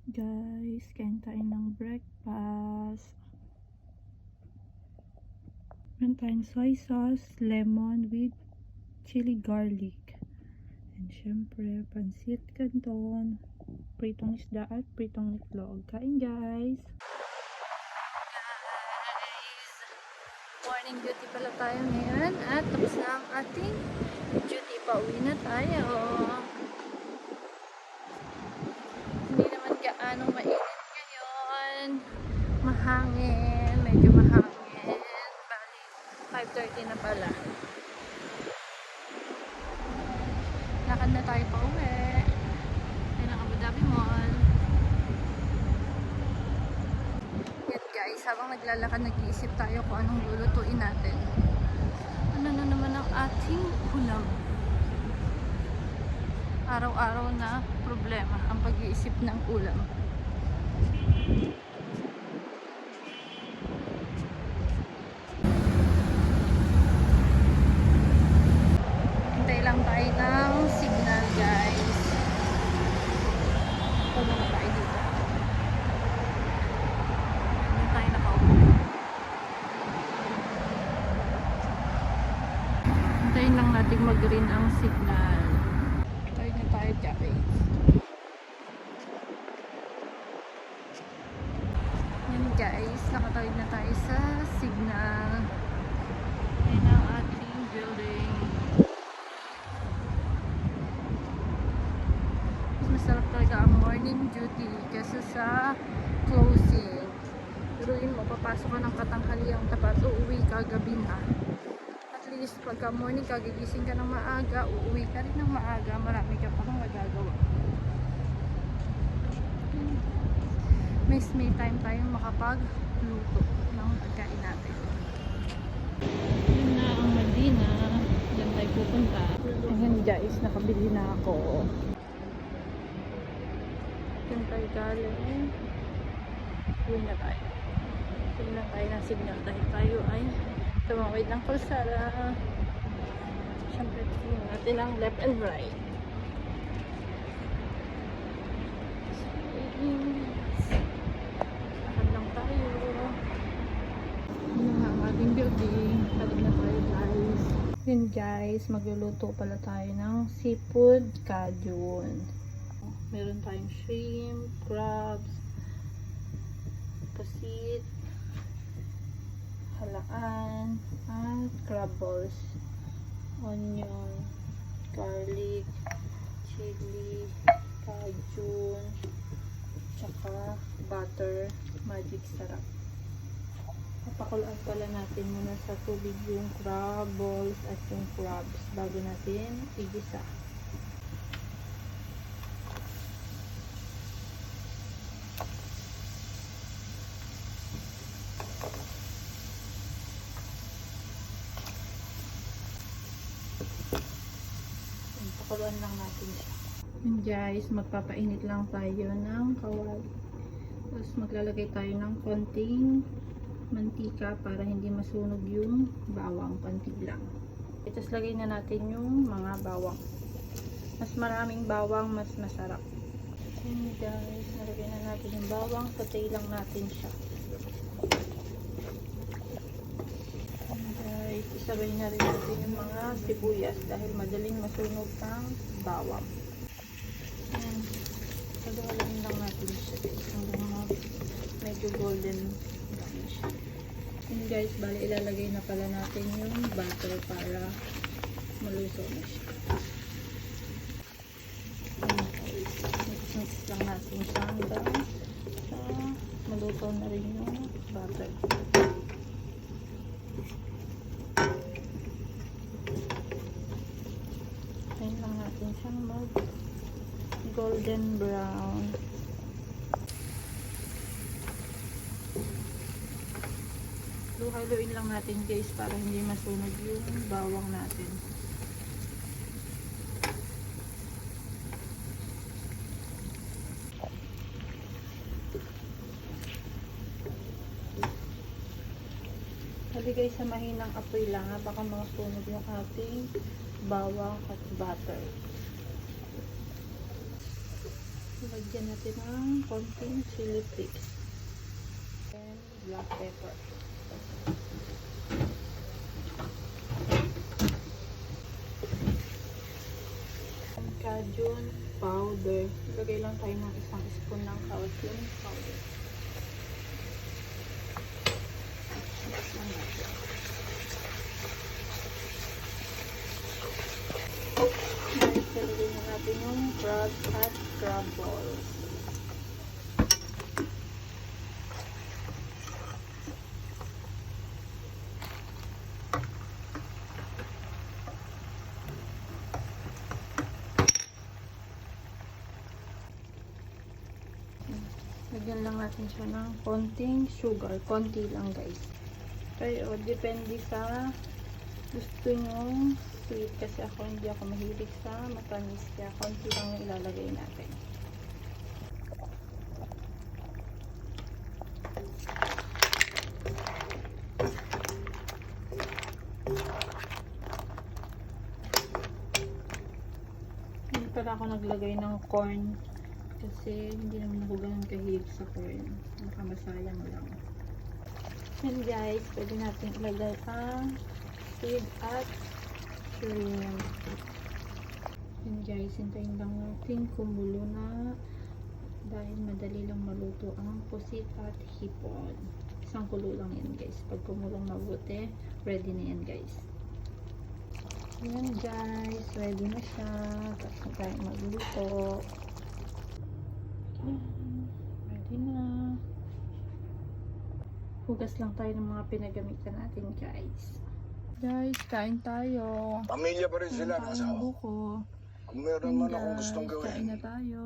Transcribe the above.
Guys, kain tayo ng breakfast. Meron tayong soy sauce, lemon with chili garlic. And syempre, pansit canton, pritong isda at pritong itlog. Kain guys! Morning duty pala tayo ngayon at tapos na ang ating duty. Pauwi na tayo. Hindi naman gaanong mainit ngayon. Mahangin. Medyo mahangin. Bali, 5:30 na pala. Lakad na tayo pauwi. Ayun ang Abu Dhabi Mall. Yan guys, habang naglalakad, nag-iisip tayo kung anong lulutuin natin. Ano na naman ang ating ulam? Araw-araw na problema ang pag-iisip ng ulam. Hintay lang tayo ng signal guys. Pwede na tayo dito. Hindi tayo nakaupo. Hintayin lang natin mag-green ang signal. Tayo na tayo guys. Yan guys, nakatawid na tayo sa signal. Yan ang ating building. Mas masarap talaga ang morning duty kasi sa closing. Turuin mo, papasok ka ng katanghaliang tapat, uuwi ka gabi na. At least pagka morning ka, gigising ka ng maaga, uuwi ka rin ng maaga, marami ka pa kang magagawa. May time tayong makapagluto ng pagkain natin. Yun na ang Medina. Diyan tayo pupunta. Ayan guys, nakabili na ako. Diyan tayo galing. Uwi na tayo. Uwi na tayo ng signal dahil tayo ay tumawid ng kalsada. Siyempre, tingnan natin ang left and right. Lakad lang tayo. Yun ang ating building. Balik na tayo guys. Yun guys, magluluto pala tayo ng seafood cajun. Meron tayong shrimp, crabs, pusit, halaan, at crab balls, onion, garlic, chili, cajun, tsaka butter, magic sarap. Papakulaan pala natin muna sa tubig yung crab balls at yung crabs bago natin igisa. Pakuluan lang natin siya. And guys, magpapainit lang tayo ng kawali. Tapos maglalagay tayo ng konting mantika para hindi masunog yung bawang, konti lang. Tapos lagay na natin yung mga bawang. Mas maraming bawang, mas masarap. And guys, nalagay na natin yung bawang. Patay lang natin siya. Isabay na rin natin yung mga sibuyas dahil madaling masunog ang bawang. Ayan. Pag-alamin lang natin siya hanggang medyo golden brown na siya. And guys, bali ilalagay na pala natin yung butter para maluso na siya. Mix lang natin siya hanggang maluto na rin yung butter. Ayan lang natin siyang mag golden brown. Luhaluin lang natin guys para hindi masunog yung bawang natin. Haligay sa mahinang apoy lang baka masunog yung ating bawang at butter. Lagyan natin ng konting chili flakes and black pepper. Cajun powder. Lagay lang tayo ng isang spoon ng cajun powder. Lagay na natin yung crab at crab balls. Lagyan lang natin siya ng konting sugar. Konti lang guys. Pero depende sa gusto nyong sweet. Kasi hindi ako mahilig sa matamis. Kaya konti lang yung ilalagay natin. Hindi pala ako naglagay ng corn. Kasi hindi naman ako ganun kahilig sa corn. Nakamasayang lang. And guys, pwede natin ilagay ang seed at shrimp. And guys, hintayin lang natin kumulo na dahil madali lang maluto ang pusit at hipon. Isang kulo lang yan guys. Pag kumulong mabuti, ready na yan guys. Yan guys, ready na siya. Tapos na tayo magluto. Ready na. Hugas lang tayo ng mga pinagamitan natin guys. Guys, kain tayo. Pamilya pa rin sila, Kain nasa buko. Kung meron man akong gustong Kain gawin, na tayo.